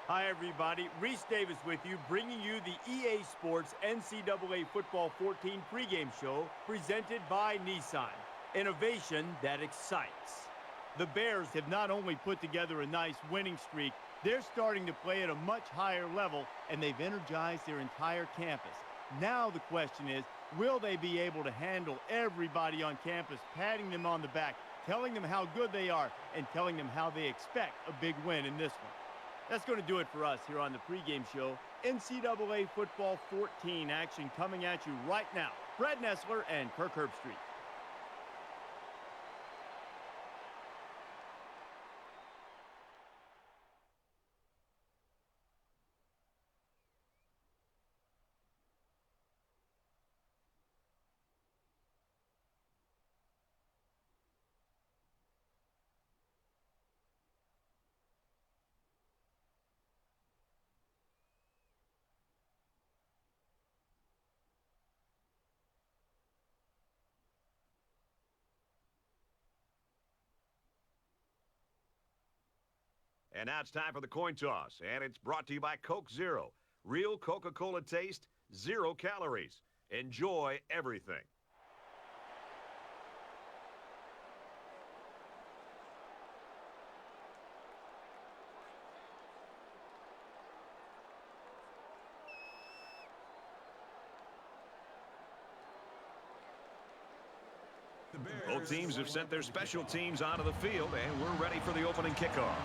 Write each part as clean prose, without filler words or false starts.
Hi, everybody. Reese Davis with you, bringing you the EA Sports NCAA Football 14 pregame show presented by Nissan. Innovation that excites. The Bears have not only put together a nice winning streak, they're starting to play at a much higher level, and they've energized their entire campus. Now the question is, will they be able to handle everybody on campus, patting them on the back, telling them how good they are, and telling them how they expect a big win in this one? That's going to do it for us here on the pregame show. NCAA Football 14 action coming at you right now. Brad Nessler and Kirk Herbstreit. And now it's time for the coin toss, and it's brought to you by Coke Zero. Real Coca-Cola taste, 0 calories. Enjoy everything. Both teams have sent their special teams onto the field, and we're ready for the opening kickoff.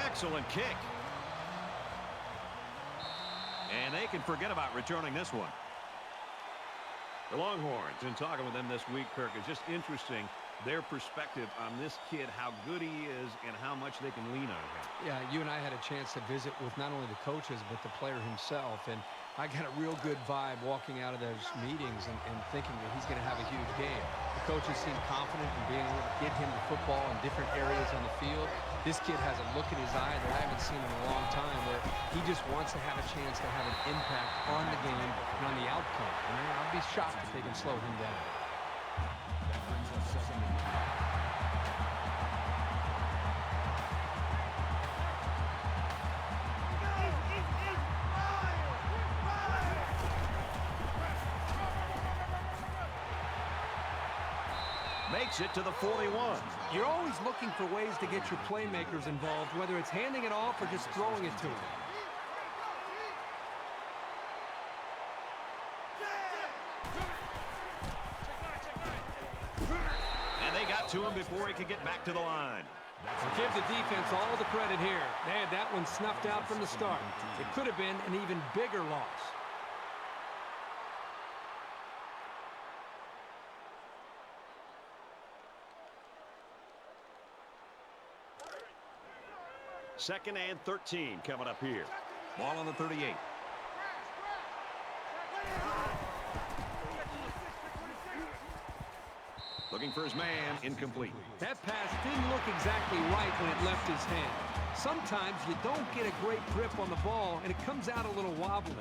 Excellent kick. And they can forget about returning this one. The Longhorns, in talking with them this week, Kirk, is just interesting, their perspective on this kid, how good he is and how much they can lean on him. Yeah, you and I had a chance to visit with not only the coaches but the player himself, and I got a real good vibe walking out of those meetings and thinking that he's going to have a huge game. The coaches seem confident in being able to get him the football in different areas on the field. This kid has a look in his eye that I haven't seen in a long time, where he just wants to have a chance to have an impact on the game and on the outcome. And I'll be shocked if they can slow him down. That brings us second and 9. Makes it to the 41. You're always looking for ways to get your playmakers involved, whether it's handing it off or just throwing it to them. And they got to him before he could get back to the line. Well, give the defense all the credit here. They had that one snuffed out from the start. It could have been an even bigger loss. Second and 13 coming up here. Ball on the 38. Looking for his man, incomplete. That pass didn't look exactly right when it left his hand. Sometimes you don't get a great grip on the ball, and it comes out a little wobbly.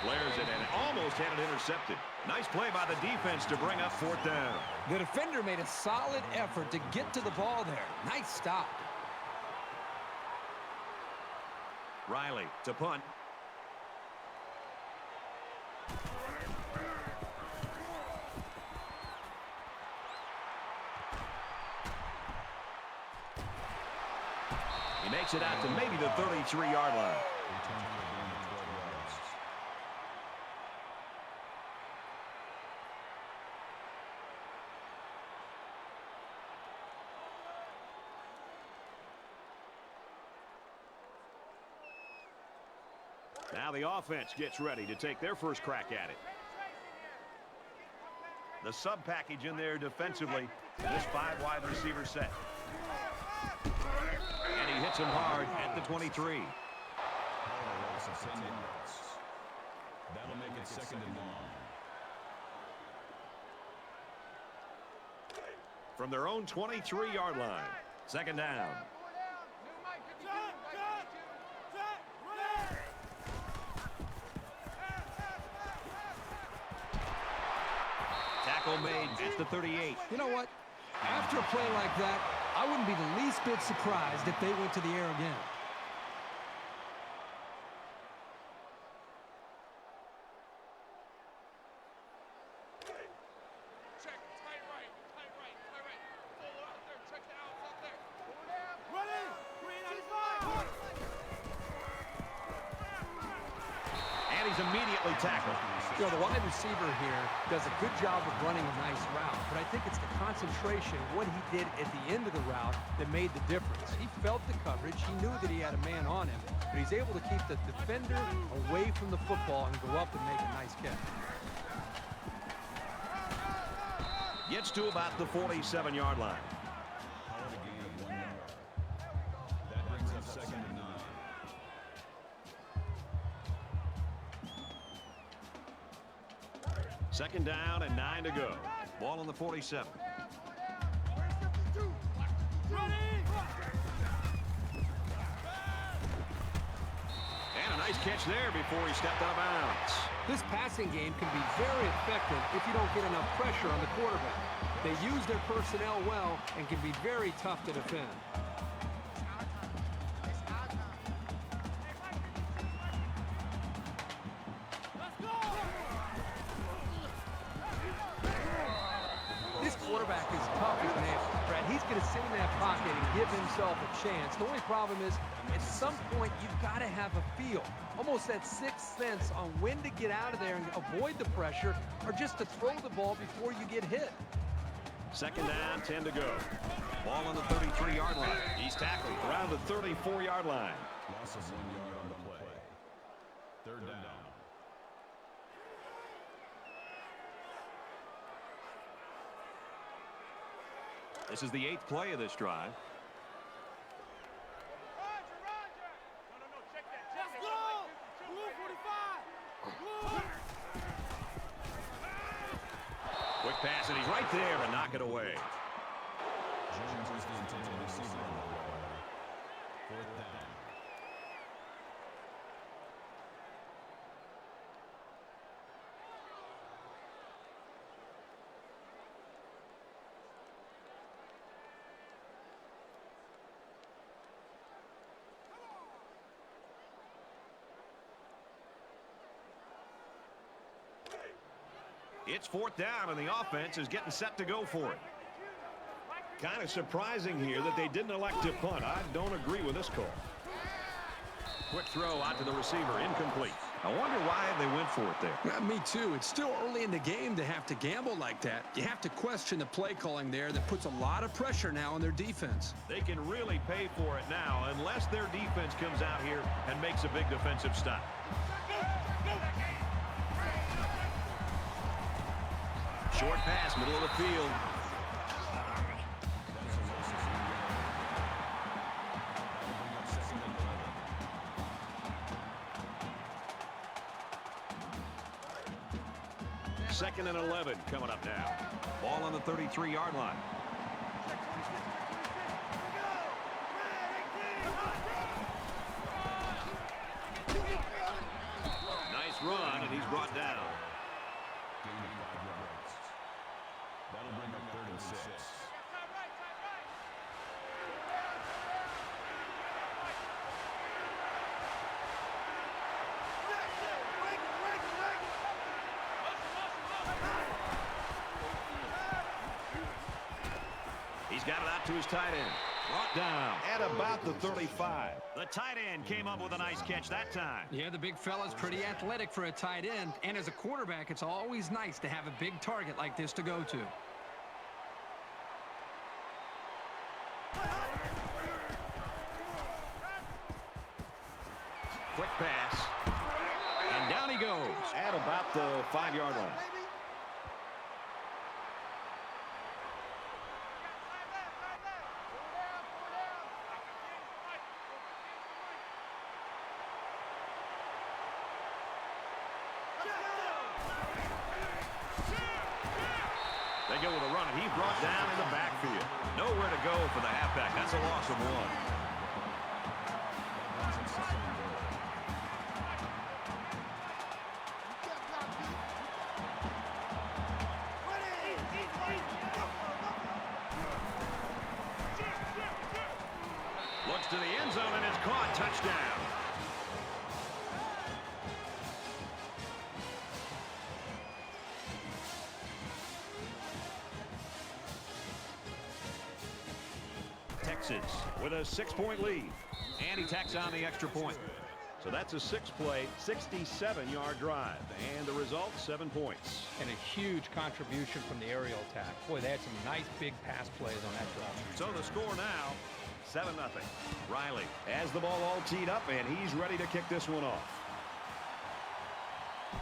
Flares it and almost had it intercepted. Nice play by the defense to bring up 4th down. The defender made a solid effort to get to the ball there. Nice stop. Riley to punt. He makes it out to maybe the 33-yard line. Now the offense gets ready to take their first crack at it. The sub package in there defensively. This 5-wide receiver set. And he hits him hard at the 23. That'll make it second and long. From their own 23-yard line, Second down. Tackle made at the 38. You know what? After a play like that, I wouldn't be the least bit surprised if they went to the air again. And he's immediately tackled. You know, the wide receiver here does a good job of running a nice route, but I think it's the concentration, what he did at the end of the route, that made the difference. He felt the coverage. He knew that he had a man on him, but he's able to keep the defender away from the football and go up and make a nice catch. Gets to about the 47-yard line. Call it a gain of 1 yard. That brings up second and 9. Second down and 9 to go. Ball on the 47. And a nice catch there before he stepped out of bounds. This passing game can be very effective if you don't get enough pressure on the quarterback. They use their personnel well and can be very tough to defend. This quarterback is tough as nails, Brad. He's going to sit in that pocket and give himself a chance. The only problem is, at some point, you've got to have a feel, almost that sixth sense on when to get out of there and avoid the pressure, or just to throw the ball before you get hit. Second down, 10 to go. Ball on the 33-yard line. He's tackled around the 34-yard line. Loss of 1 yard on the play. Third down. This is the 8th play of this drive. Quick pass, and he's right there to knock it away. Jones is the intended receiver on the play. Fourth down. It's fourth down, and the offense is getting set to go for it. Kind of surprising here that they didn't elect to punt. I don't agree with this call. Quick throw out to the receiver, incomplete. I wonder why they went for it there. Me too. It's still early in the game to have to gamble like that. You have to question the play calling there that puts a lot of pressure now on their defense. They can really pay for it now unless their defense comes out here and makes a big defensive stop. Short pass, middle of the field. Second and 11 coming up now. Ball on the 33-yard line. Nice run, and he's brought down. Gain of 5 yards. That'll bring up third and 6. He's got it out to his tight end. Brought down at about the 35. The tight end came up with a nice catch that time. Yeah, the big fella's pretty athletic for a tight end. And as a quarterback, it's always nice to have a big target like this to go to. Quick pass. And down he goes at about the 5-yard line. They go with a run, and he's brought down in the backfield. Nowhere to go for the halfback. That's a loss of 1. Looks to the end zone, and it's caught. Touchdown. Texas with a 6-point lead. And he tacks on the extra point. So that's a 6-play, 67-yard drive. And the result, 7 points. And a huge contribution from the aerial attack. Boy, they had some nice big pass plays on that drive. So the score now, 7-0. Riley has the ball all teed up, and he's ready to kick this one off.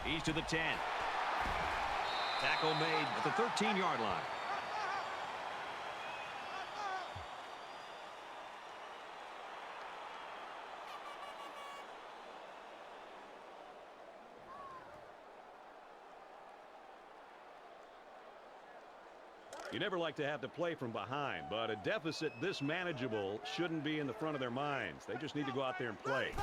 He's to the 10. Tackle made at the 13-yard line. You never like to have to play from behind, but a deficit this manageable shouldn't be in the front of their minds. They just need to go out there and play.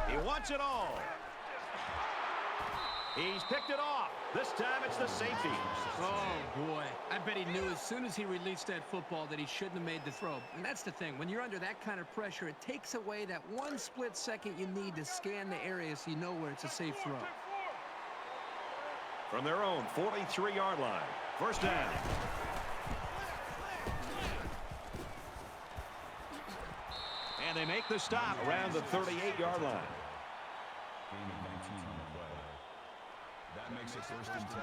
He wants it all. He's picked it off. This time it's the safety. Oh, boy. I bet he knew as soon as he released that football that he shouldn't have made the throw. And that's the thing. When you're under that kind of pressure, it takes away that one split second you need to scan the area so you know where it's a safe throw. From their own 43-yard line. First down. And they make the stop around the 38-yard line. Gain of 19 on the play. That makes it 1st and 10.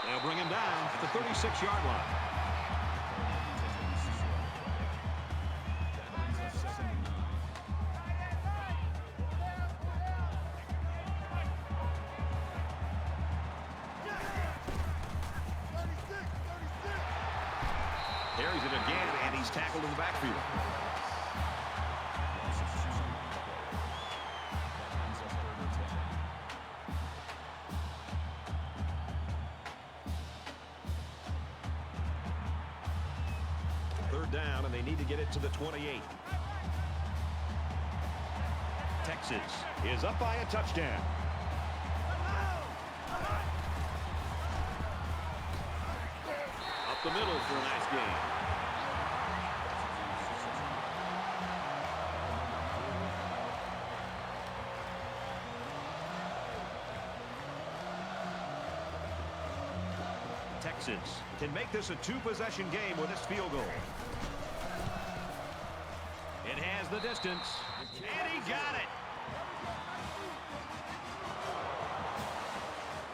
They'll bring him down at the 36-yard line. That brings us 2nd and 9. Carries it again, and he's tackled in the backfield. Loss of 2 on the play. That brings us 3rd and 10. Third down, and they need to get it to the 28. Texas is up by a touchdown. Up the middle for a nice game. Texas can make this a 2-possession game with this field goal. It has the distance, and he got it.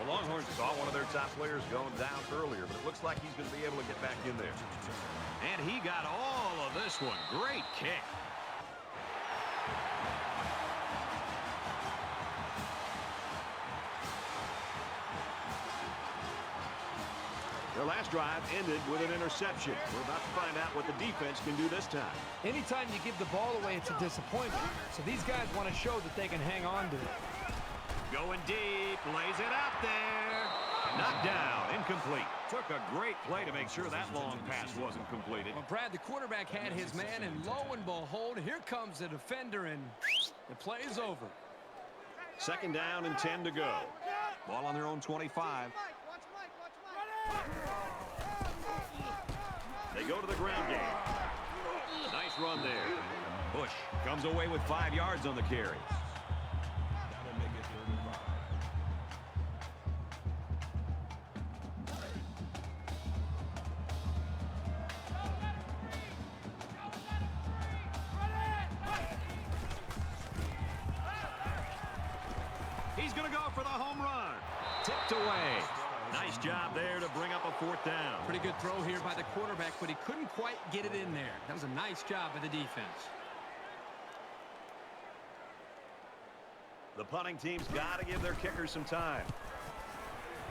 The Longhorns saw one of their top players going down earlier, but it looks like he's going to be able to get back in there. And he got all of this one. Great kick. Their last drive ended with an interception. We're about to find out what the defense can do this time. Anytime you give the ball away, it's a disappointment. So these guys want to show that they can hang on to it. Going deep, lays it out there. Knocked down, incomplete. Took a great play to make sure that long pass wasn't completed. Well, Brad, the quarterback had his man, and lo and behold, here comes the defender, and the play is over. 2nd down and 10 to go. Ball on their own 25. They go to the ground game. Nice run there. Bush comes away with 5 yards on the carry. That'll make it 3rd and 5. He's going to go for the home run. Tipped away. Nice job there to bring up a 4th down. Pretty good throw here by the quarterback, but he couldn't quite get it in there. That was a nice job by the defense. The punting team's got to give their kickers some time.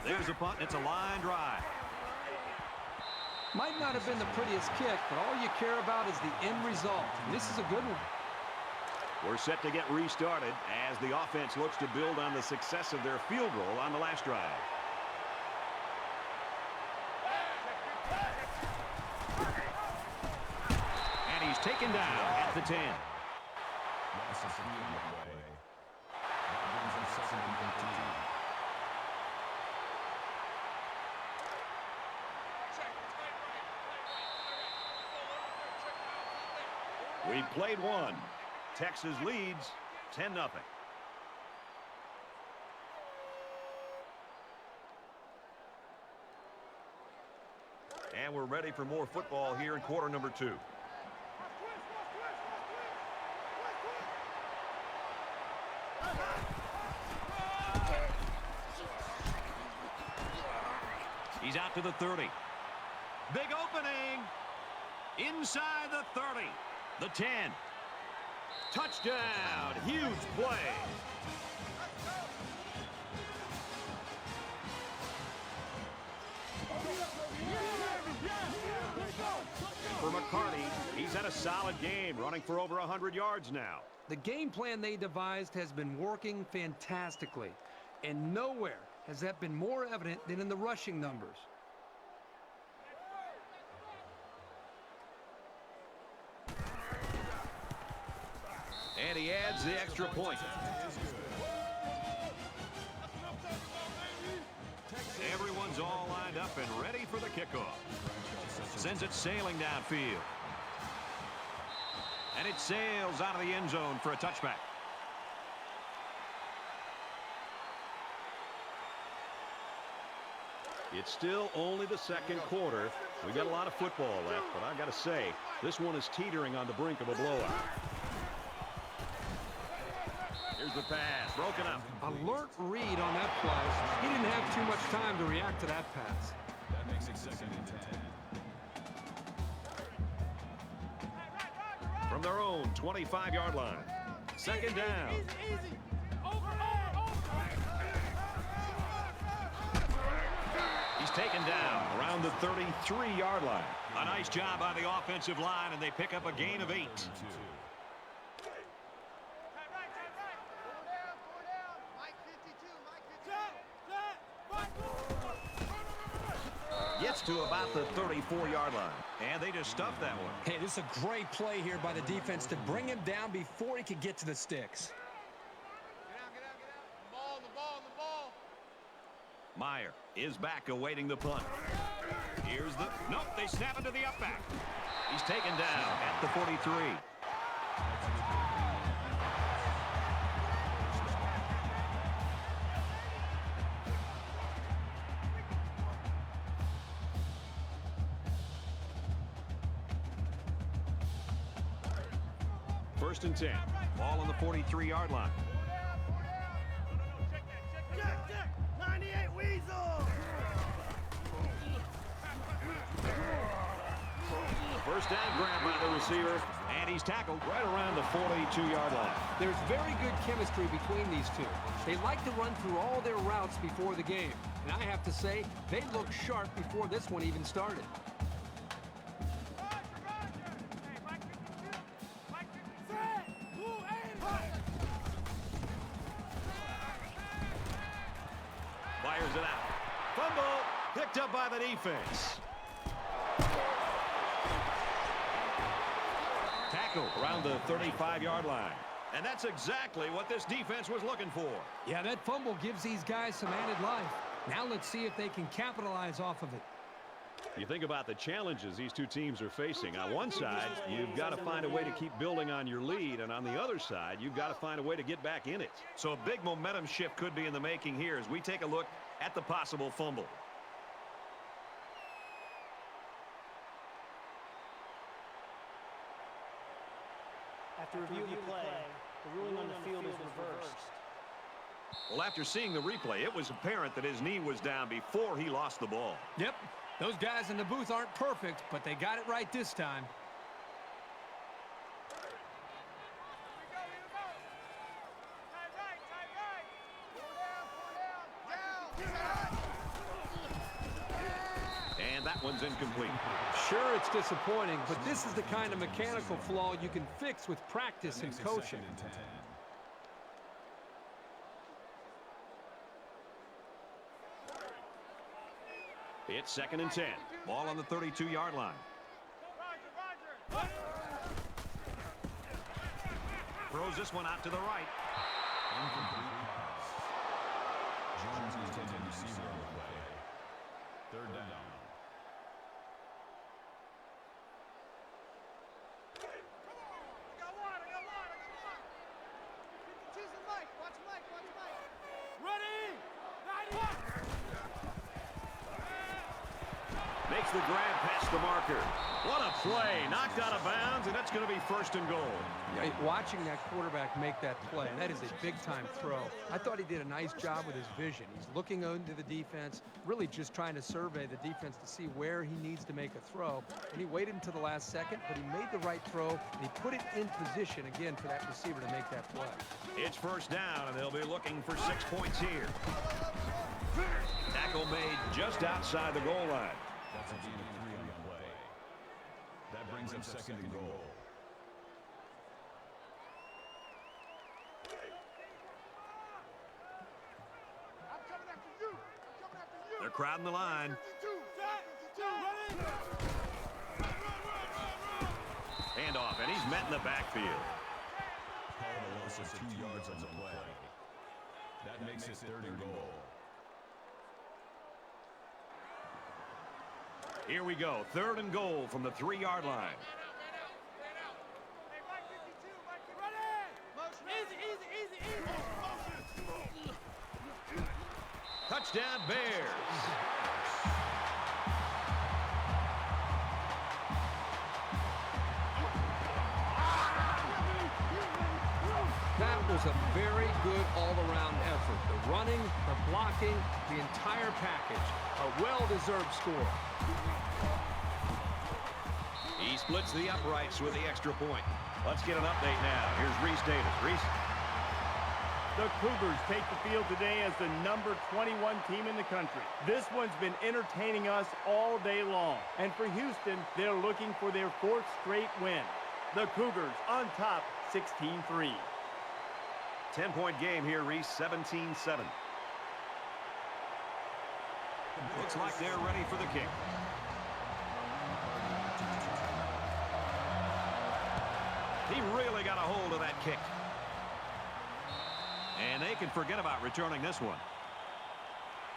There's a punt. It's a line drive. Might not have been the prettiest kick, but all you care about is the end result. And this is a good one. We're set to get restarted as the offense looks to build on the success of their field goal on the last drive. And he's taken down at the 10. Loss of 3 on the play. That brings up 2nd and 13. We've played one. Texas leads 10-0. And we're ready for more football here in quarter number 2. He's out to the 30. Big opening. Inside the 30. The 10. Touchdown. Huge play. For McCarty, he's had a solid game, running for over 100 yards now. The game plan they devised has been working fantastically, and nowhere has that been more evident than in the rushing numbers. And he adds the extra point. Everyone's all lined up and ready for the kickoff. Sends it sailing downfield. And it sails out of the end zone for a touchback. It's still only the second quarter. We got a lot of football left, but I got to say, this one is teetering on the brink of a blowout. Here's the pass, broken up. Alert read on that play. He didn't have too much time to react to that pass. That makes it 2nd and 10. From their own 25-yard line. Second down. He's taken down around the 33-yard line. A nice job by the offensive line, and they pick up a gain of 8. Gets to about the 34-yard line. And they just stuffed that one. Hey, this is a great play here by the defense to bring him down before he could get to the sticks. Get out. The ball. Meyer is back awaiting the punt. Here's the... Nope, they snap it to the up back. He's taken down at the 43. First and 10. Ball on the 43-yard line. Check. 98 Weasel. First down grab by the receiver, and he's tackled right around the 42-yard line. There's very good chemistry between these two. They like to run through all their routes before the game. And I have to say, they looked sharp before this one even started. Fires it out. Fumble picked up by the defense. Tackle around the 35-yard line. And that's exactly what this defense was looking for. Yeah, that fumble gives these guys some added life. Now let's see if they can capitalize off of it. You think about the challenges these two teams are facing. On one side, you've got to find a way to keep building on your lead, and on the other side, you've got to find a way to get back in it. So a big momentum shift could be in the making here as we take a look at the possible fumble. After reviewing the play, the ruling on the field is reversed. Well, after seeing the replay, it was apparent that his knee was down before he lost the ball. Yep, those guys in the booth aren't perfect, but they got it right this time. that one's incomplete. Sure, it's disappointing, but this is the kind of mechanical flaw you can fix with practice and coaching. It's 2nd and 10. Ball on the 32-yard line. Throws this one out to the right. Incomplete pass. Jones is intended receiver on the play. 3rd down. Makes the grab past the marker. What a play. Knocked out of bounds, and that's going to be 1st and goal. Yeah, watching that quarterback make that play, that is a big-time throw. I thought he did a nice job with his vision. He's looking into the defense, really just trying to survey the defense to see where he needs to make a throw. And he waited until the last second, but he made the right throw, and he put it in position again for that receiver to make that play. It's 1st down, and they'll be looking for 6 points here. Tackle made just outside the goal line. That's a gain of 3 on the play. That brings up 2nd and goal. They're crowding the line. Handoff, and he's met in the backfield. Called a loss of 2 yards on the play. That makes it 3rd and goal. Here we go. 3rd and goal from the 3-yard line. Touchdown, Bears. That was a very good all-around effort. The running, the blocking, the entire package. A well-deserved score. He splits the uprights with the extra point. Let's get an update now. Here's Reese Davis. Reese. The Cougars take the field today as the number 21 team in the country. This one's been entertaining us all day long. And for Houston, they're looking for their 4th straight win. The Cougars on top 16-3. 10-point game here, Reese. 17-7. Looks like they're ready for the kick. He really got a hold of that kick. And they can forget about returning this one.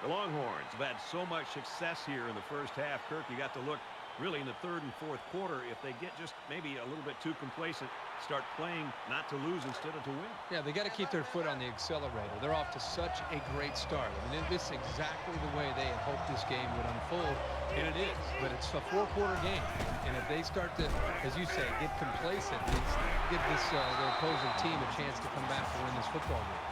The Longhorns have had so much success here in the first half. Kirk, you got to look really in the 3rd and 4th quarter. If they get just maybe a little bit too complacent, start playing not to lose instead of to win. Yeah, they got to keep their foot on the accelerator. They're off to such a great start. I mean, this is exactly the way they had hoped this game would unfold, and it is. But it's a 4-quarter game, and if they start to, as you say, get complacent, give this the opposing team a chance to come back and win this football game.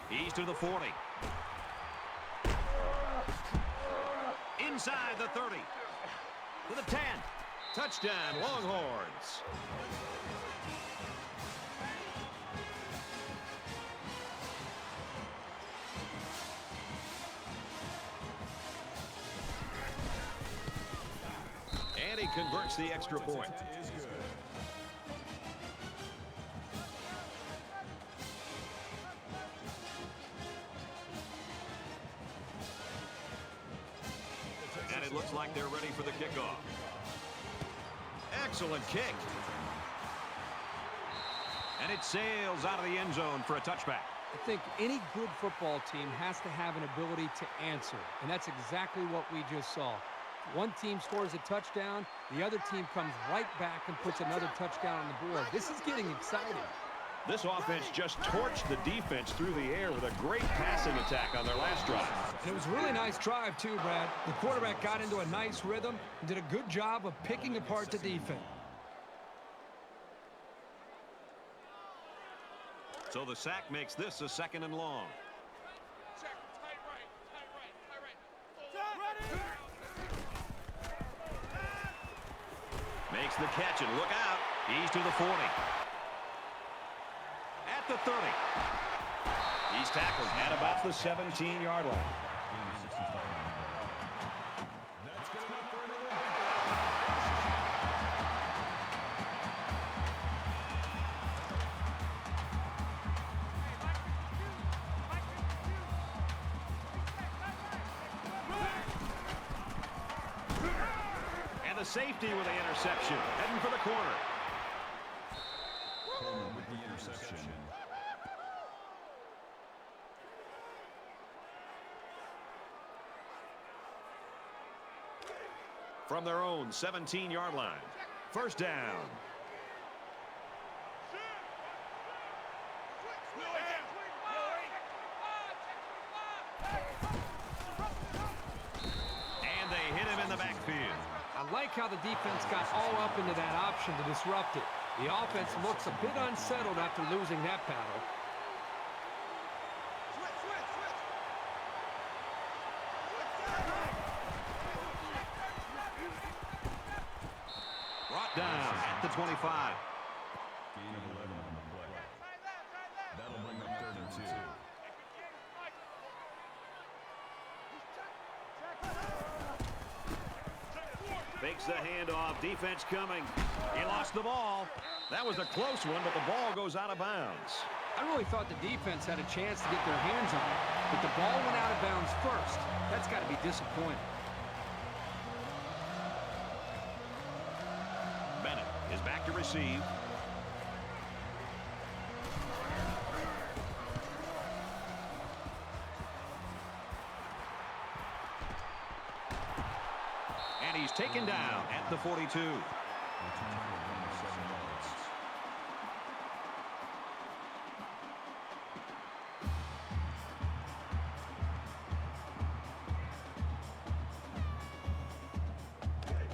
He's to the 40. Inside the 30. To the 10. Touchdown, Longhorns. And he converts the extra point. And it looks like they're ready for the kickoff. Excellent kick. And it sails out of the end zone for a touchback. I think any good football team has to have an ability to answer, and that's exactly what we just saw. One team scores a touchdown, the other team comes right back and puts another touchdown on the board. This is getting exciting. This offense just torched the defense through the air with a great passing attack on their last drive. And it was a really nice drive too, Brad. The quarterback got into a nice rhythm and did a good job of picking apart the defense. So the sack makes this a 2nd and long. makes the catch, and look out. He's to the 40. At the 30. He's tackled at about the 17-yard line. And the safety with the interception, heading for the corner. Coleman with the interception. From their own 17-yard line. First down. And they hit him in the backfield. I like how the defense got all up into that option to disrupt it. The offense looks a bit unsettled after losing that battle. Brought down at the 25. Gain of 11 on the play. That'll bring up 32. Fakes the handoff. Defense coming. He lost the ball. That was a close one, but the ball goes out of bounds. I really thought the defense had a chance to get their hands on it, but the ball went out of bounds first. That's got to be disappointing. Bennett is back to receive. And he's taken down at the 42.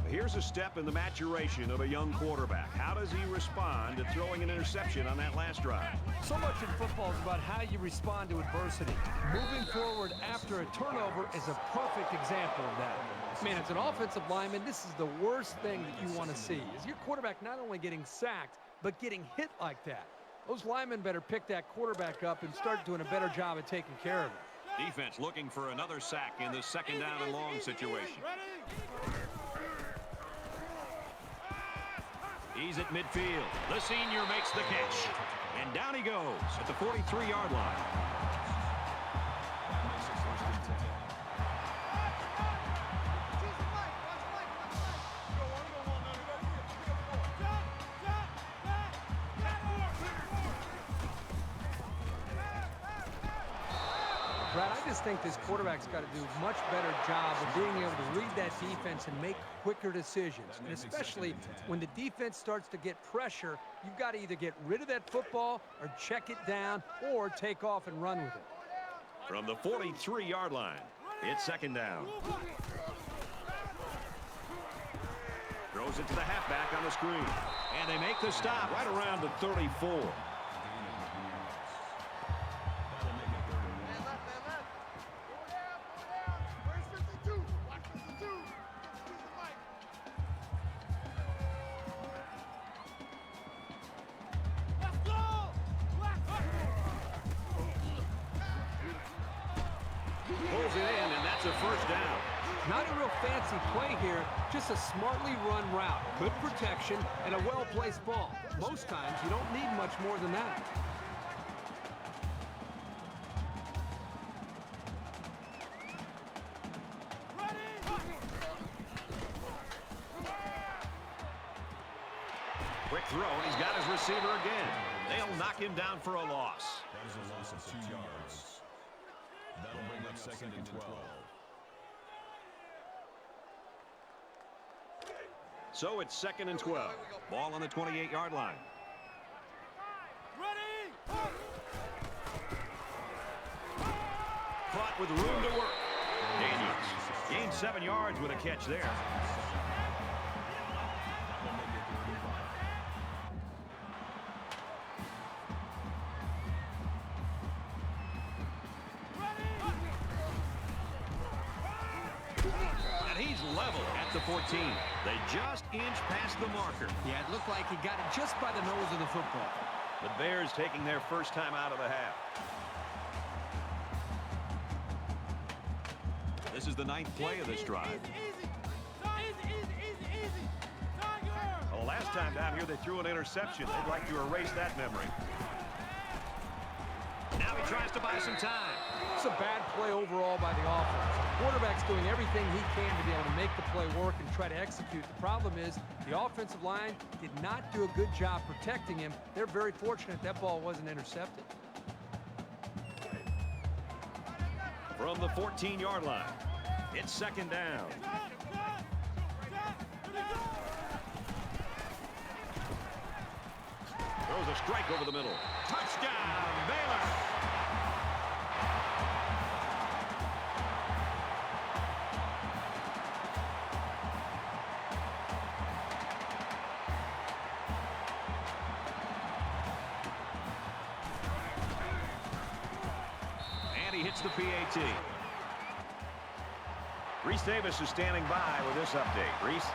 Here's a step in the maturation of a young quarterback. How does he respond to throwing an interception on that last drive? So much in football is about how you respond to adversity. Moving forward after a turnover is a perfect example of that. Man, as an offensive lineman, this is the worst thing that you want to see, is your quarterback not only getting sacked, but getting hit like that. Those linemen better pick that quarterback up and start doing a better job of taking care of it. Defense looking for another sack in this second down and long situation. He's at midfield. The senior makes the catch. And down he goes at the 43-yard line. Brad, I just think this quarterback's got to do a much better job of being able to read that defense and make quicker decisions. And especially when the defense starts to get pressure, you've got to either get rid of that football or check it down or take off and run with it. From the 43-yard line, it's second down. Throws it to the halfback on the screen. And they make the stop right around the 34. Pulls it in, and that's a first down. Not a real fancy play here, just a smartly run route. Good protection and a well-placed ball. Most times, you don't need much more than that. Quick throw, and he's got his receiver again. They'll knock him down for a loss. That is a loss of 2 yards. That'll bring up second and 12. So it's second and 12. Ball on the 28-yard line. Caught with room to work. Daniels gained 7 yards with a catch there. And he's level at the 14. They just inched past the marker. Yeah, it looked like he got it just by the nose of the football. The Bears taking their first time out of the half. This is the 9th play of this drive. Well, last time down here they threw an interception. They'd like to erase that memory. Now he tries to buy some time. It's a bad play overall by the offense. The quarterback's doing everything he can to be able to make the play work and try to execute. The problem is the offensive line did not do a good job protecting him. They're very fortunate that ball wasn't intercepted. From the 14-yard line, it's second down. Throws a strike over the middle. Touchdown, Baylor! And he hits the PAT. Reese Davis is standing by with this update. Reese?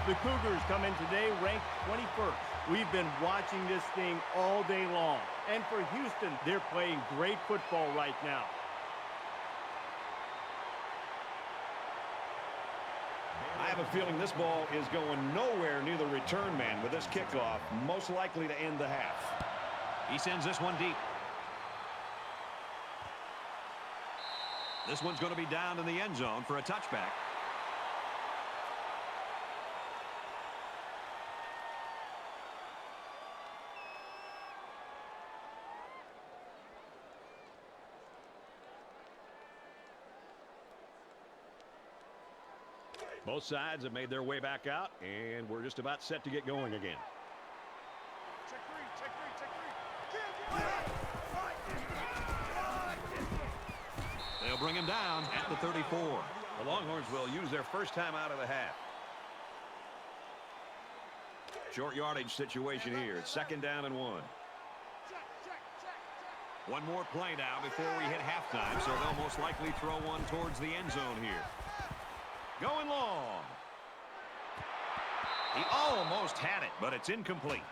The Cougars come in today ranked 21st. We've been watching this thing all day long. And for Houston, they're playing great football right now. I have a feeling this ball is going nowhere near the return man with this kickoff, most likely to end the half. He sends this one deep. This one's going to be down in the end zone for a touchback. Both sides have made their way back out, and we're just about set to get going again. Check three. They'll bring him down at the 34. The Longhorns will use their first time out of the half. Short yardage situation here. It's second down and 1. One more play now before we hit halftime, so they'll most likely throw one towards the end zone here. Going long. He almost had it, but it's incomplete.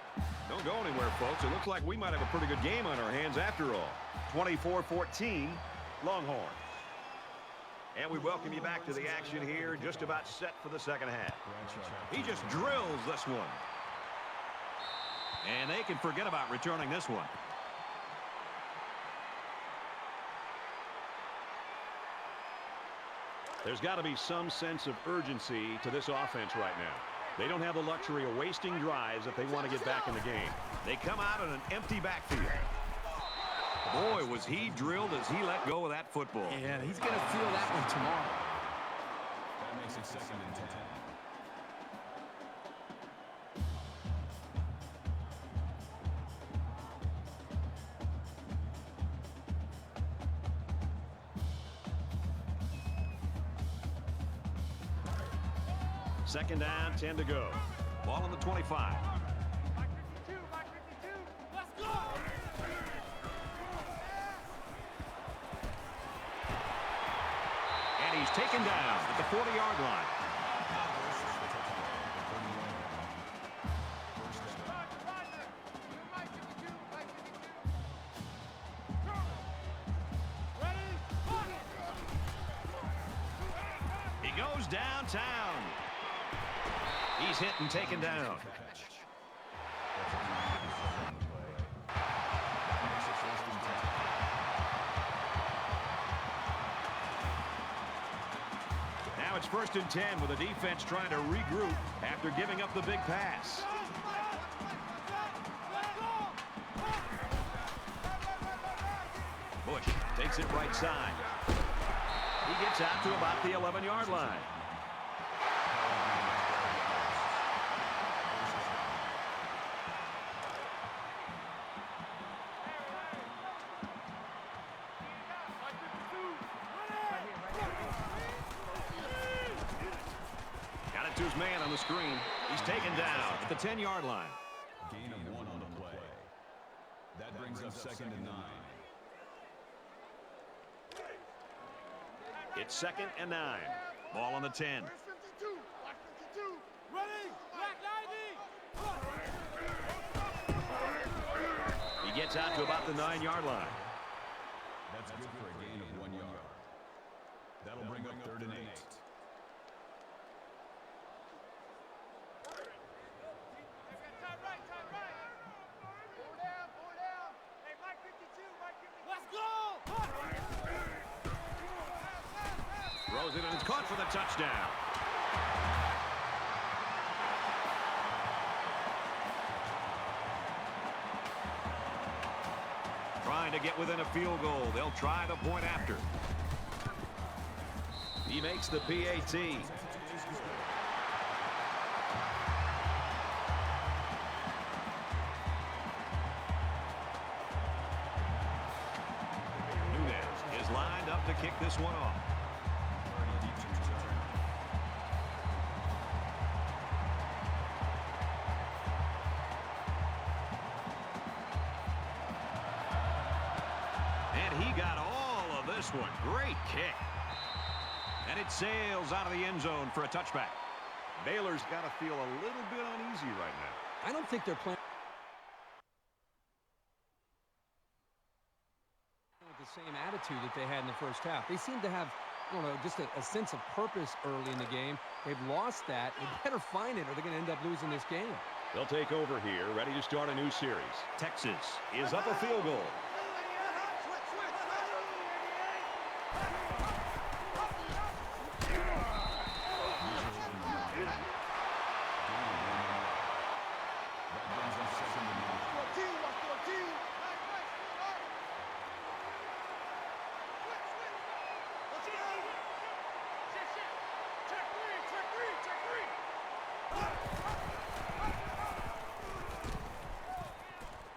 Don't go anywhere, folks. It looks like we might have a pretty good game on our hands after all. 24-14, Longhorns. And we welcome you back to the action here, just about set for the second half. He just drills this one. And they can forget about returning this one. There's got to be some sense of urgency to this offense right now. They don't have the luxury of wasting drives if they want to get back in the game. They come out in an empty backfield. Boy, was he drilled as he let go of that football. Yeah, he's going to feel that one tomorrow. That makes it second and 10. Second down, 10 to go. Ball on the 25. Let's go! And he's taken down at the 40-yard line. He goes downtown. He's hit and taken down. Now it's first and 10 with the defense trying to regroup after giving up the big pass. Bush takes it right side. He gets out to about the 11-yard line. Got it to his man on the screen. He's taken down at the 10-yard line. Gain of 1 on the play. That brings up second and 9. It's second and 9. Ball on the 10. Gets out to about the 9-yard line. That's good for a gain of 1 yard. That'll bring up 3rd and 8. Time right. Four down. Hey, Mike 52, Mike 52. Let's go! Throws it, and it's caught for the touchdown. Trying to get within a field goal. They'll try the point after. He makes the PAT. Nunez is lined up to kick this one off. And he got all of this one. Great kick. And it sails out of the end zone for a touchback. Baylor's got to feel a little bit uneasy right now. I don't think they're playing with the same attitude that they had in the first half. They seem to have, I don't know, just a sense of purpose early in the game. They've lost that. They better find it or they're going to end up losing this game. They'll take over here, ready to start a new series. Texas is up a field goal.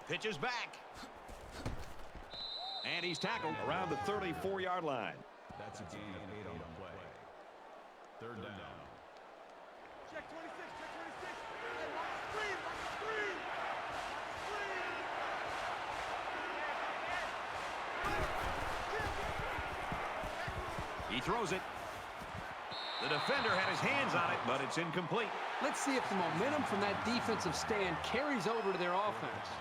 Pitches back. And he's tackled around the 34-yard line. That's a gain of 8 on the play. 3rd down. Check 26, check 26. Hey, watch the screen, watch the screen. He throws it. The defender had his hands on it, but it's incomplete. Let's see if the momentum from that defensive stand carries over to their offense.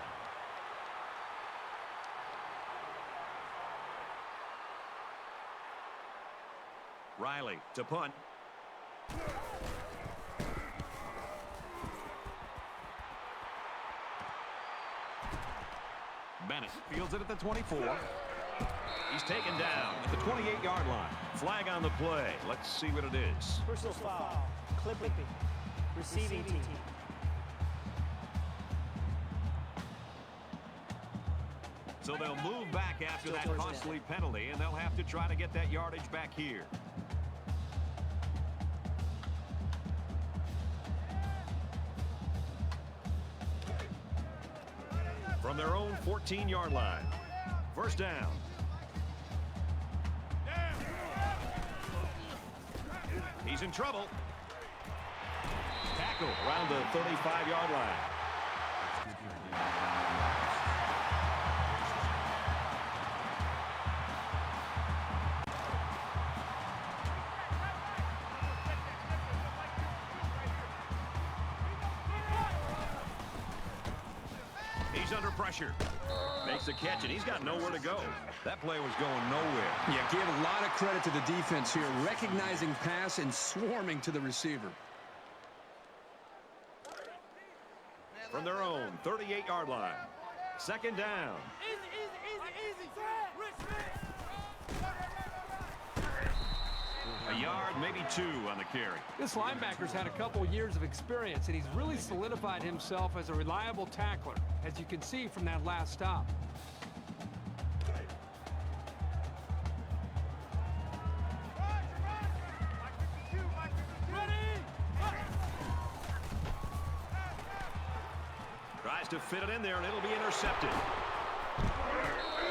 Riley to punt. Bennett fields it at the 24. He's taken down at the 28-yard line. Flag on the play. Let's see what it is. Personal foul. Clipping. Receiving team. So they'll move back after that costly penalty, and they'll have to try to get that yardage back here. From their own 14-yard line. First down. He's in trouble. Tackle around the 35-yard line. He's under pressure. Makes the catch, and he's got nowhere to go. That play was going nowhere. Yeah, gave a lot of credit to the defense here, recognizing pass and swarming to the receiver. From their own 38-yard line. Second down. Easy. A yard, maybe 2 on the carry. This linebacker's had a couple years of experience, and he's really solidified himself as a reliable tackler, as you can see from that last stop. Tries to fit it in there, and it'll be intercepted.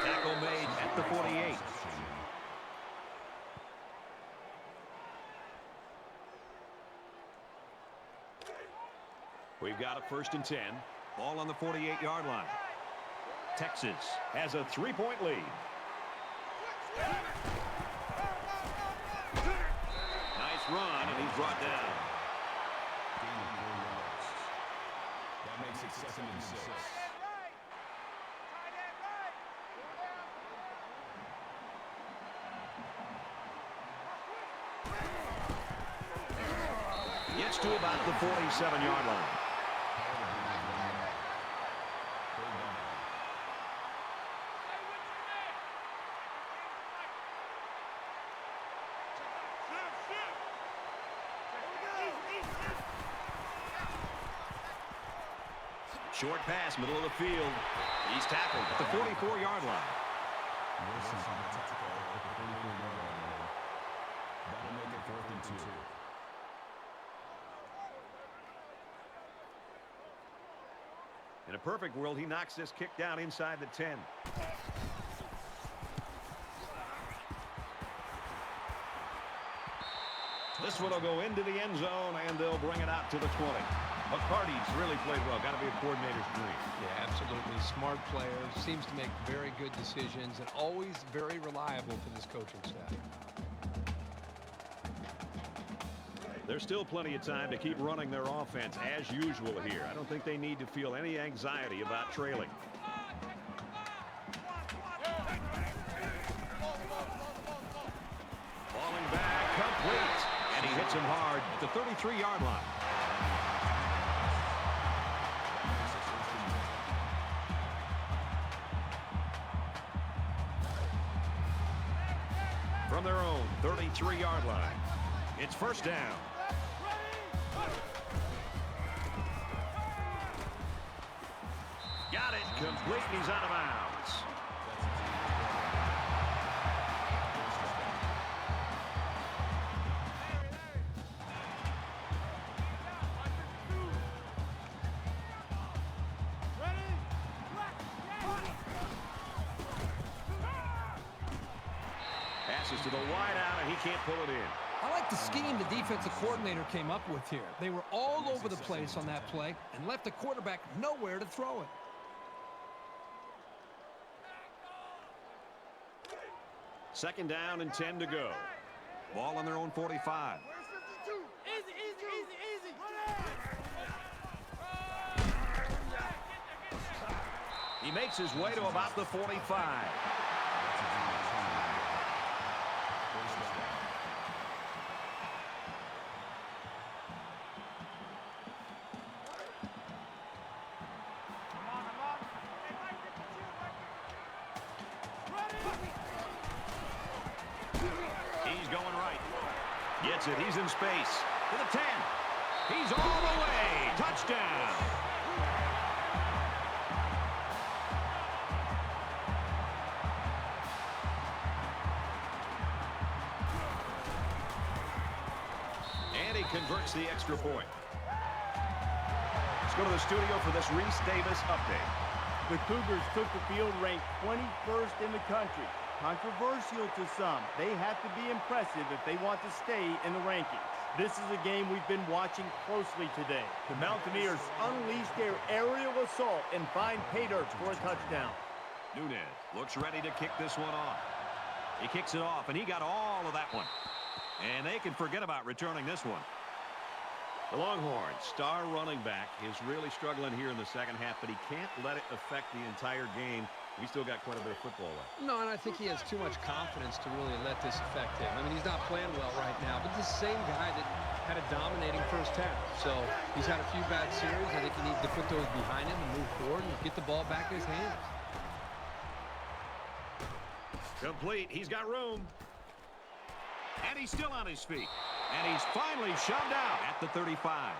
Tackle made at the 48. We've got a 1st and 10. Ball on the 48-yard line. Texas has a 3-point lead. Nice run, and he's brought down. Gain of 4 yards. That makes it 2nd and 6. Gets to about the 47-yard line. Short pass, middle of the field. He's tackled at the 44-yard line. That'll make it 4th and 2. In a perfect world, he knocks this kick down inside the 10. This one will go into the end zone, and they'll bring it out to the 20. McCarty's really played well. Got to be a coordinator's dream. Yeah, absolutely. Smart player. Seems to make very good decisions and always very reliable for this coaching staff. There's still plenty of time to keep running their offense as usual here. I don't think they need to feel any anxiety about trailing. Falling back, complete. And he hits him hard at the 33-yard line. From their own 33-yard line, it's first down. Got it. Complete. He's out of bounds. Passes to the wide out, and he can't pull it in. I like the scheme the defensive coordinator came up with here. They were all over the place on that play and left the quarterback nowhere to throw it. Second down and 10 to go. Ball on their own 45. Easy, easy, easy, easy. He makes his way to about the 45. He's going right. Gets it. He's in space. To the 10. He's all the way. Touchdown. And he converts the extra point. Let's go to the studio for this Reese Davis update. The Cougars took the field ranked 21st in the country. Controversial to some. They have to be impressive if they want to stay in the rankings. This is a game we've been watching closely today. The Mountaineers unleashed their aerial assault and find pay dirt for a touchdown. Nunez looks ready to kick this one off. He kicks it off, and he got all of that one. And they can forget about returning this one. The Longhorns' star running back is really struggling here in the second half, but he can't let it affect the entire game. We still got quite a bit of football left. No, and I think he has too much confidence to really let this affect him. I mean, he's not playing well right now, but this same guy that had a dominating first half. So he's had a few bad series. I think he needs to put those behind him and move forward and get the ball back in his hands. Complete. He's got room. And he's still on his feet. And he's finally shoved out at the 35.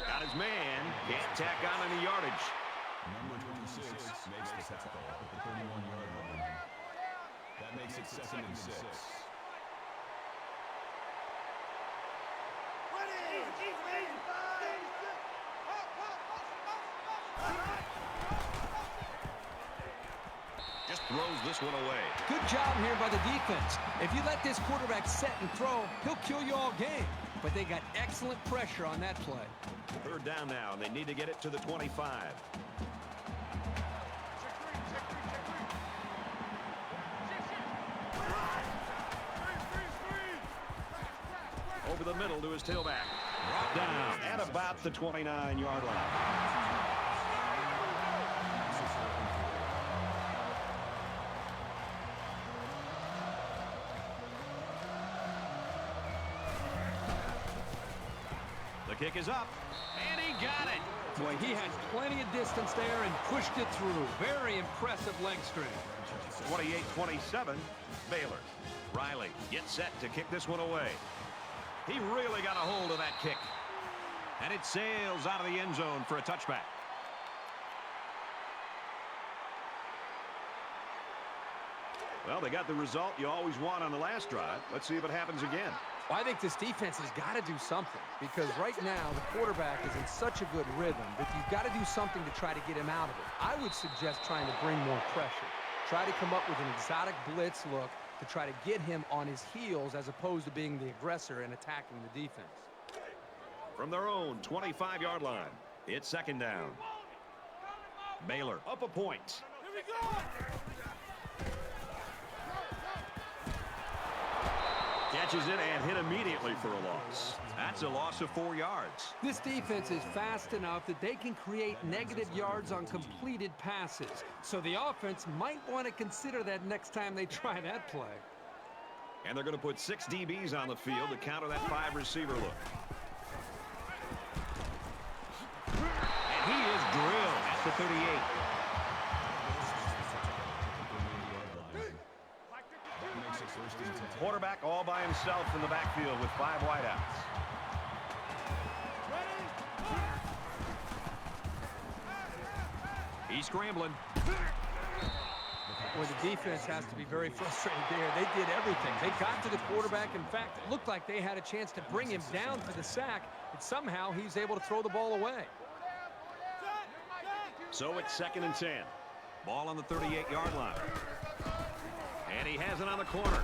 Got his man. Can't tack on any yardage. Number 26 makes the tackle at the 31-yard line. That makes it 2nd and 6. Just throws this one away. Good job here by the defense. If you let this quarterback set and throw, he'll kill you all game. But they got excellent pressure on that play. Third down now, and they need to get it to the 25. middle to his tailback. Brought down at about the 29-yard line. The kick is up, and he got it. Boy, he had plenty of distance there and pushed it through. Very impressive leg strength. 28-27, Baylor. Riley gets set to kick this one away. He really got a hold of that kick. And it sails out of the end zone for a touchback. Well, they got the result you always want on the last drive. Let's see if it happens again. Well, I think this defense has got to do something because right now the quarterback is in such a good rhythm that you've got to do something to try to get him out of it. I would suggest trying to bring more pressure. Try to come up with an exotic blitz look to try to get him on his heels as opposed to being the aggressor and attacking the defense. From their own 25-yard line, it's second down. Baylor up a point. Here we go. Catches it and hit immediately for a loss. That's a loss of 4 yards. This defense is fast enough that they can create negative yards on completed passes. So the offense might want to consider that next time they try that play. And they're going to put 6 DBs on the field to counter that 5-receiver look. And he is drilled at the 38. Quarterback all by himself in the backfield with 5 wideouts. He's scrambling. Boy, the defense has to be very frustrated there. They did everything. They got to the quarterback. In fact, it looked like they had a chance to bring him down for the sack, and somehow he's able to throw the ball away. So it's 2nd and 10. Ball on the 38-yard line. And he has it on the corner.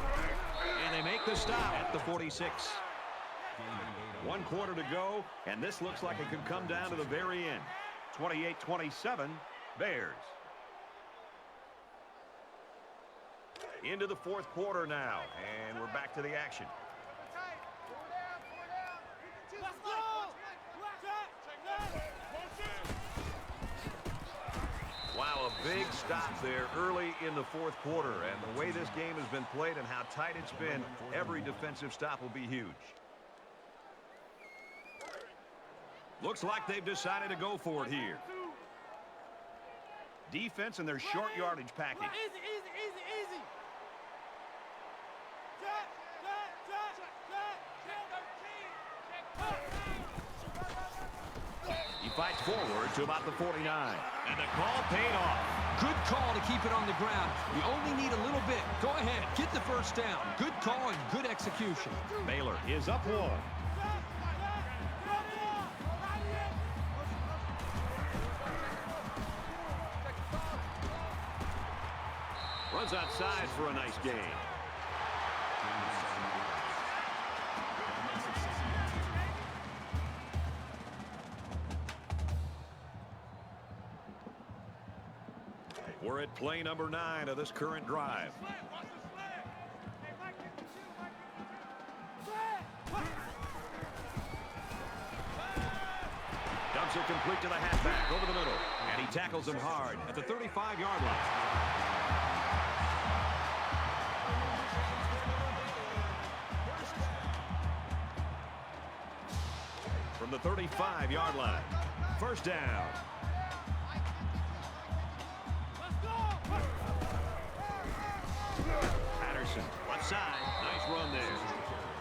And they make the stop at the 46. 1 quarter to go, and this looks like it could come down to the very end. 28-27, Bears. Into the 4th quarter now, and we're back to the action. Wow, a big stop there early in the 4th quarter. And the way this game has been played and how tight it's been, every defensive stop will be huge. Looks like they've decided to go for it here. Defense and their short yardage package. Easy, easy, easy, easy. He fights forward to about the 49. And the call paid off. Good call to keep it on the ground. You only need a little bit. Go ahead, get the first down. Good call and good execution. Baylor is up 1. Runs outside for a nice gain. We're at play number 9 of this current drive. Dumps it complete to the halfback over the middle. And he tackles him hard at the 35-yard line. From the 35-yard line. First down. Patterson, left side. Nice run there.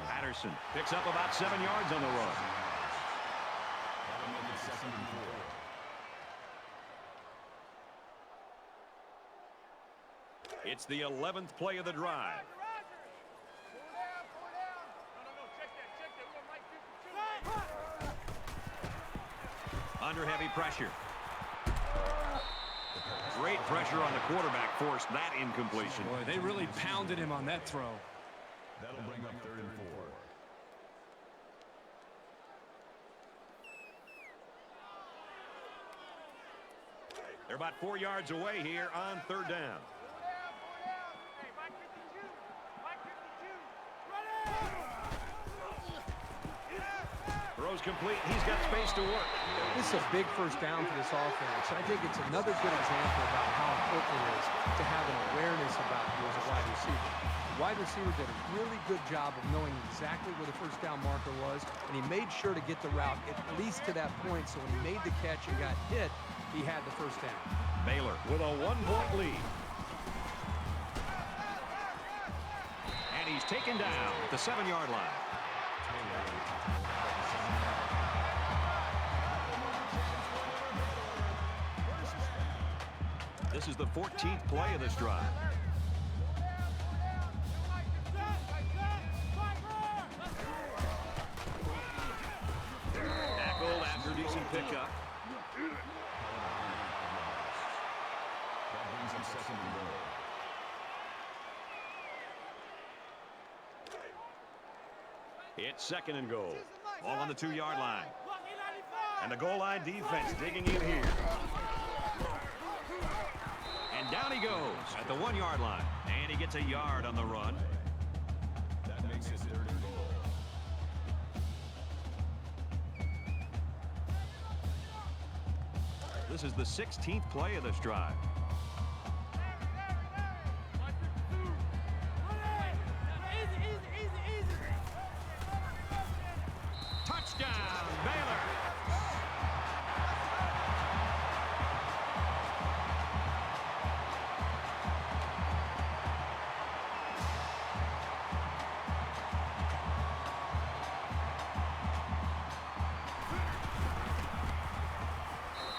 Patterson picks up about 7 yards on the run. It's the 11th play of the drive. Under heavy pressure. Great pressure on the quarterback forced that incompletion. Boy, they really pounded him on that throw. That'll bring up 3rd and 4. They're about 4 yards away here on 3rd down. Throws complete. He's got space to work. This is a big first down for this offense. I think it's another good example about how important it is to have an awareness about you as a wide receiver. The wide receiver did a really good job of knowing exactly where the first down marker was, and he made sure to get the route at least to that point, so when he made the catch and got hit, he had the first down. Baylor with a 1-point lead. And he's taken down at the 7-yard line. This is the 14th play of this drive. Tackled after decent pickup. That brings him second and goal. It's second and goal. All on the 2-yard line. And the goal line defense digging in here. And down he goes at the 1-yard line. And he gets a yard on the run. That makes it third and goal. This is the 16th play of this drive. Touchdown, Baylor!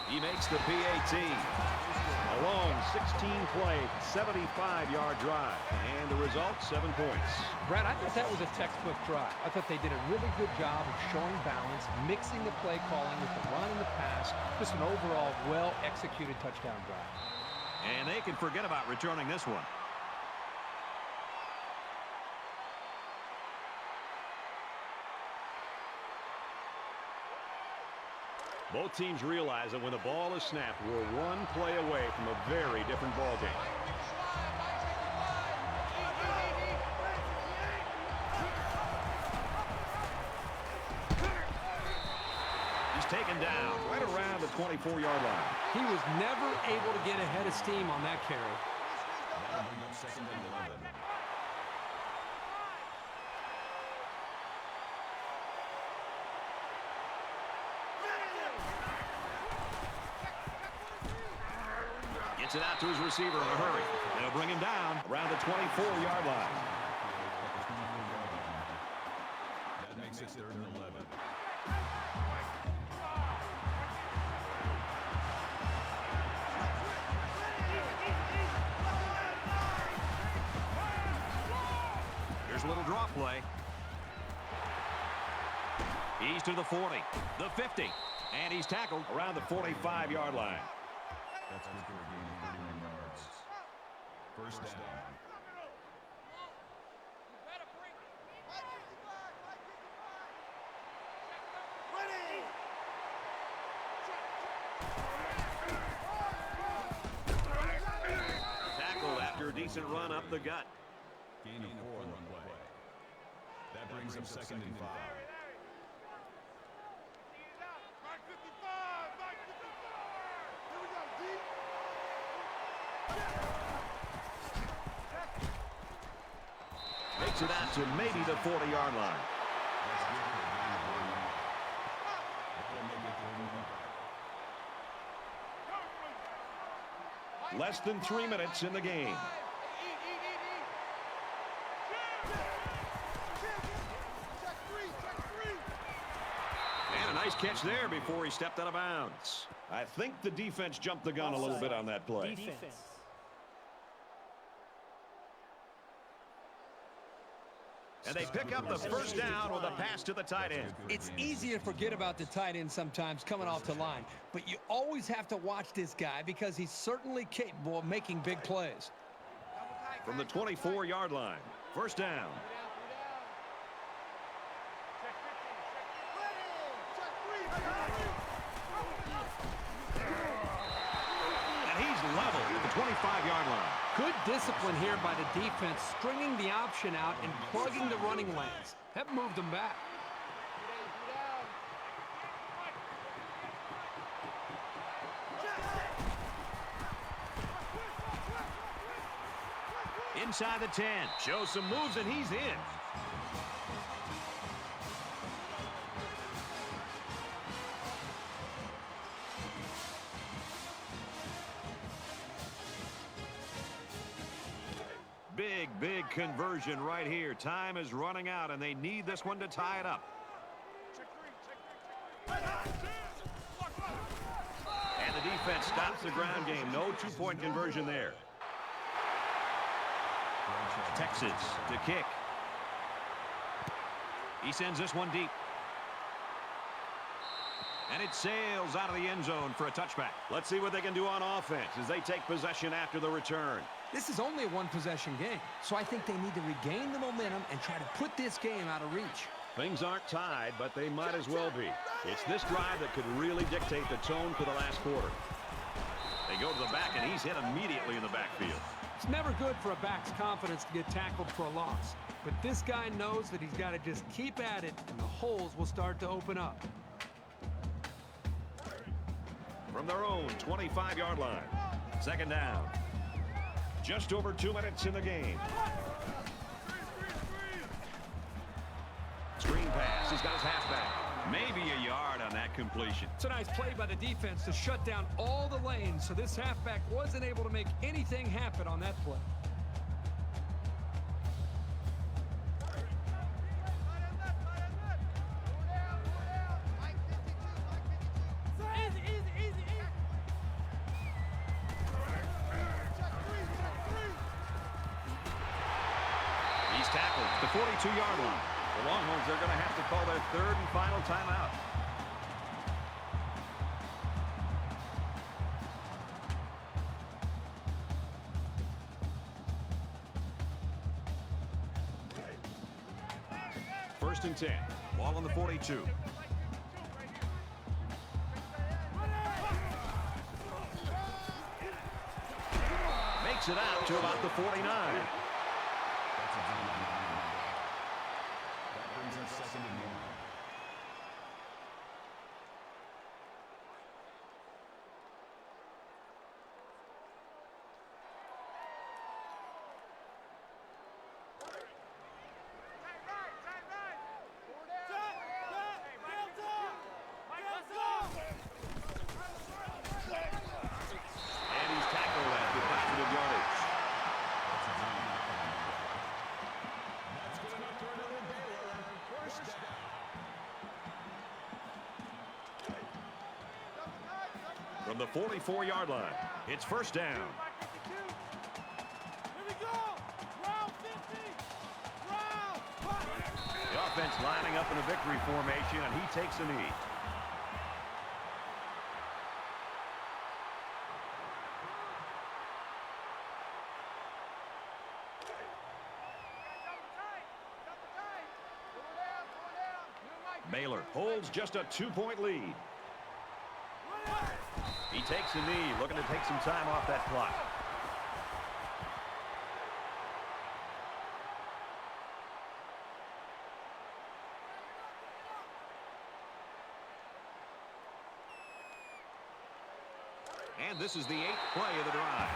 He makes the PAT. A long 16-play, 75-yard drive. And the result, 7 points. Brad, I thought that was a textbook drive. I thought they did a really good job of showing balance, mixing the play calling with the run and the pass. Just an overall well-executed touchdown drive. And they can forget about returning this one. Both teams realize that when the ball is snapped, we're one play away from a very different ball game. He's taken down right around the 24-yard line. He was never able to get ahead of steam on that carry. That'll bring up second and 11. Gets it out to his receiver in a hurry. They'll bring him down around the 24-yard line. That makes it third and 11. Here's a little drop play. He's to the 40, the 50, and he's tackled around the 45-yard line. That's good for a gain of 31 yards. First down. Tackled after a decent run up the gut. Gain of 4 on the play. That brings him second and 5. Makes it out to maybe the 40-yard line. That's good for a gain of 1 yard. That'll make it third and 5. Less than 3 minutes in the game. And a nice catch there before he stepped out of bounds. I think the defense jumped the gun a little bit on that play. Defense. And they pick up the first down with a pass to the tight end. It's easy to forget about the tight end sometimes coming off the line, but you always have to watch this guy because he's certainly capable of making big plays. From the 24-yard line, first down. And he's level at the 25-yard line. Good discipline here by the defense, stringing the option out and plugging the running lanes. That moved them back. inside the 10. Shows some moves, and he's in. Big conversion right here. Time is running out, and they need this one to tie it up. And the defense stops the ground game. No two-point conversion there. Texas to kick. He sends this one deep. And it sails out of the end zone for a touchback. Let's see what they can do on offense as they take possession after the return. This is only a one-possession game, so I think they need to regain the momentum and try to put this game out of reach. Things aren't tied, but they might as well be. It's this drive that could really dictate the tone for the last quarter. They go to the back, and he's hit immediately in the backfield. It's never good for a back's confidence to get tackled for a loss, but this guy knows that he's got to just keep at it, and the holes will start to open up. From their own 25-yard line, second down. Just over 2 minutes in the game. Screen pass. He's got his halfback. Maybe a yard on that completion. It's a nice play by the defense to shut down all the lanes, so this halfback wasn't able to make anything happen on that play. He's tackled at the 42-yard line. The Longhorns are going to have to call their third and final timeout. First and 10. Ball on the 42. Makes it out to about the 49. Second and 1. And he's tackled at the positive yardage. That's good enough for another Baylor. First down. From the 44-yard line, it's first down. The offense lining up in a victory formation, and he takes a knee. Baylor holds just a 2-point lead. He takes a knee, looking to take some time off that clock. And this is the 8th play of the drive.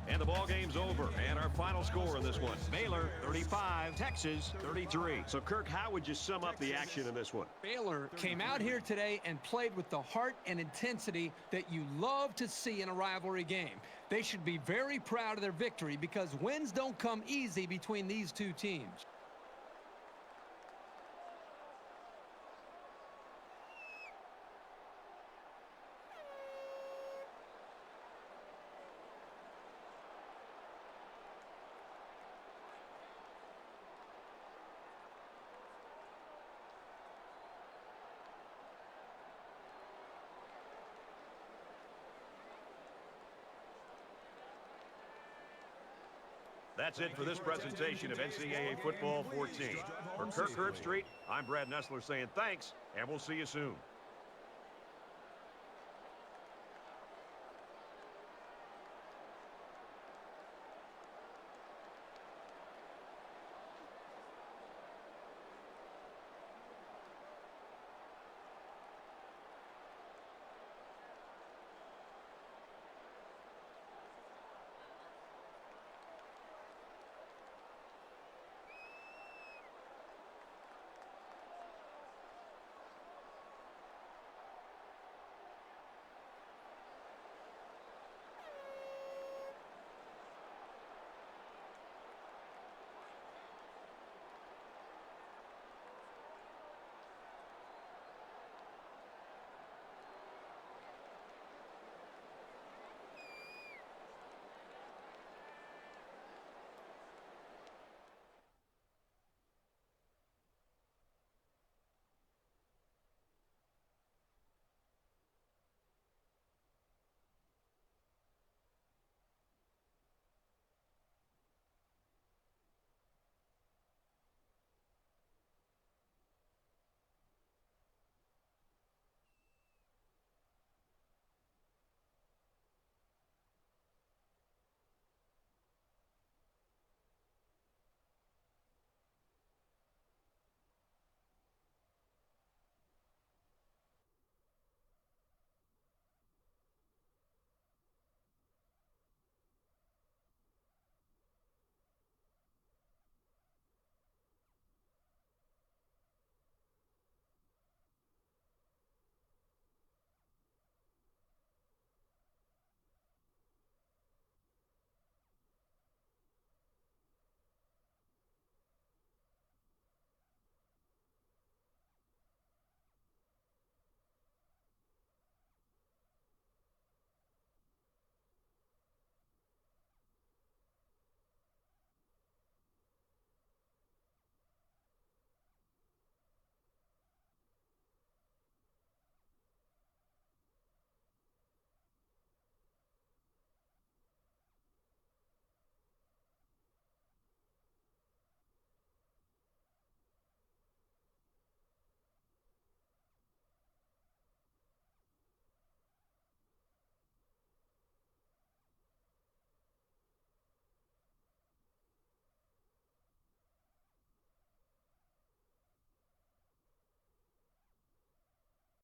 And the ball game's over. And our final score in this one, Baylor 35, Texas 33. So, Kirk, how would you sum up the action in this one? Baylor came out here today and played with the heart and intensity that you love to see in a rivalry game. They should be very proud of their victory because wins don't come easy between these two teams. That's it for this presentation of NCAA Football 14. For Kirk Herbstreit, I'm Brad Nessler saying thanks, and we'll see you soon.